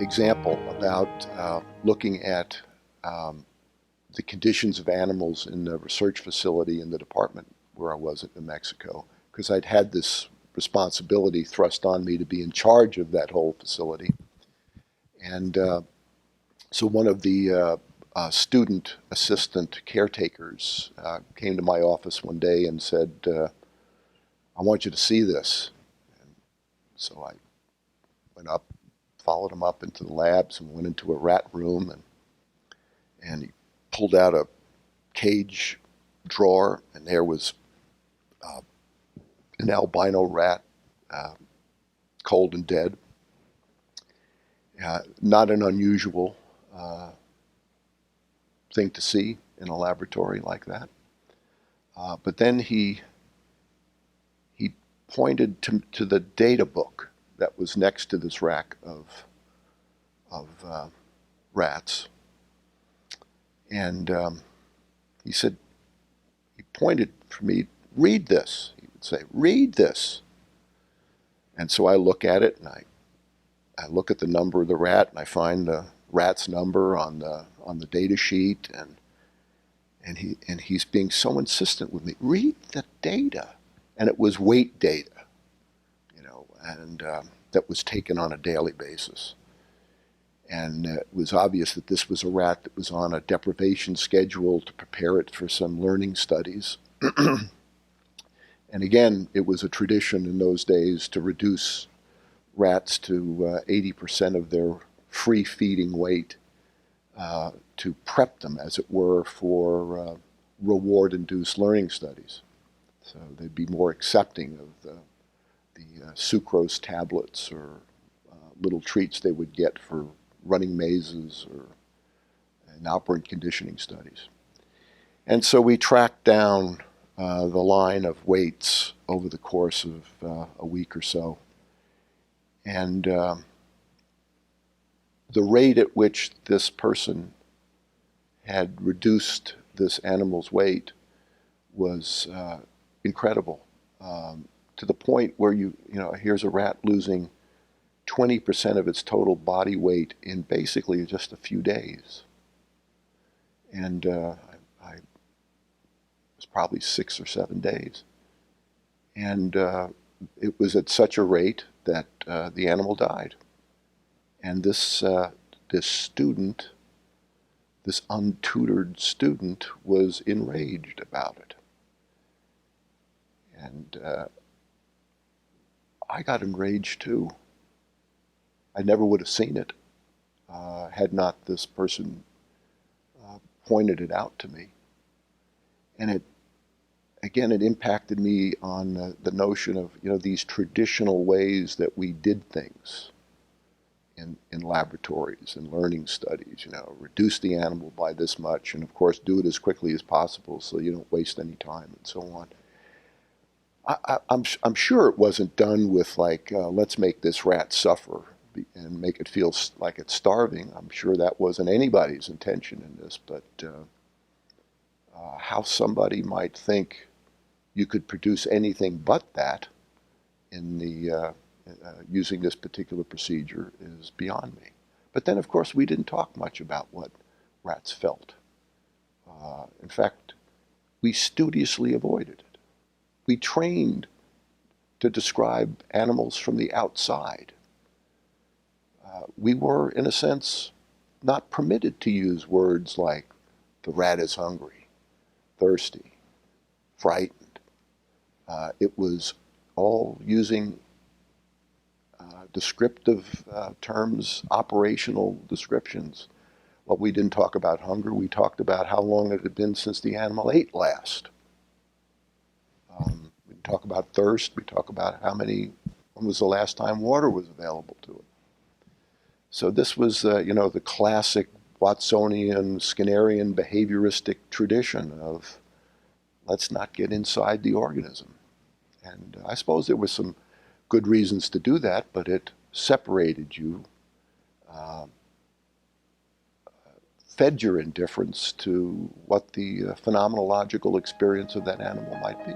example about looking at the conditions of animals in the research facility in the department where I was at New Mexico, because I'd had this responsibility thrust on me to be in charge of that whole facility. And so one of the student assistant caretakers came to my office one day and said, I want you to see this. And so I went up, followed him up into the labs and went into a rat room, and he pulled out a cage drawer, and there was an albino rat, cold and dead. Not an unusual thing to see in a laboratory like that. But then he pointed to the data book that was next to this rack of rats. And he said, he pointed for me, read this. He would say, read this. And so I look at it, and I look at the number of the rat, and I find the rat's number on the data sheet, and he's being so insistent with me. Read the data, and it was weight data, and that was taken on a daily basis. And it was obvious that this was a rat that was on a deprivation schedule to prepare it for some learning studies. And again, it was a tradition in those days to reduce rats to 80% of their free feeding weight to prep them, as it were, for reward-induced learning studies. So they'd be more accepting of the sucrose tablets or little treats they would get for running mazes or in operant conditioning studies. And so we tracked down the line of weights over the course of a week or so. And the rate at which this person had reduced this animal's weight was incredible, to the point where here's a rat losing 20% of its total body weight in basically just a few days. And I was probably 6 or 7 days. And it was at such a rate that the animal died. And this student, this untutored student, was enraged about it. And I got enraged too. I never would have seen it had not this person pointed it out to me. And it impacted me on the notion of these traditional ways that we did things in laboratories and learning studies. Reduce the animal by this much, and of course do it as quickly as possible so you don't waste any time, and so on. I'm sure it wasn't done with let's make this rat suffer and make it feel like it's starving. I'm sure that wasn't anybody's intention in this, but how somebody might think you could produce anything but that in the using this particular procedure is beyond me. But then, of course, we didn't talk much about what rats felt. In fact, we studiously avoided it. We trained to describe animals from the outside. We were, in a sense, not permitted to use words like the rat is hungry, thirsty, frightened. It was all using descriptive terms, operational descriptions. Well, we didn't talk about hunger. We talked about how long it had been since the animal ate last. We talk about thirst. We talk about when was the last time water was available to it. So this was, the classic Watsonian, Skinnerian behavioristic tradition of let's not get inside the organism. And I suppose there were some good reasons to do that, but it separated you, fed your indifference to what the phenomenological experience of that animal might be.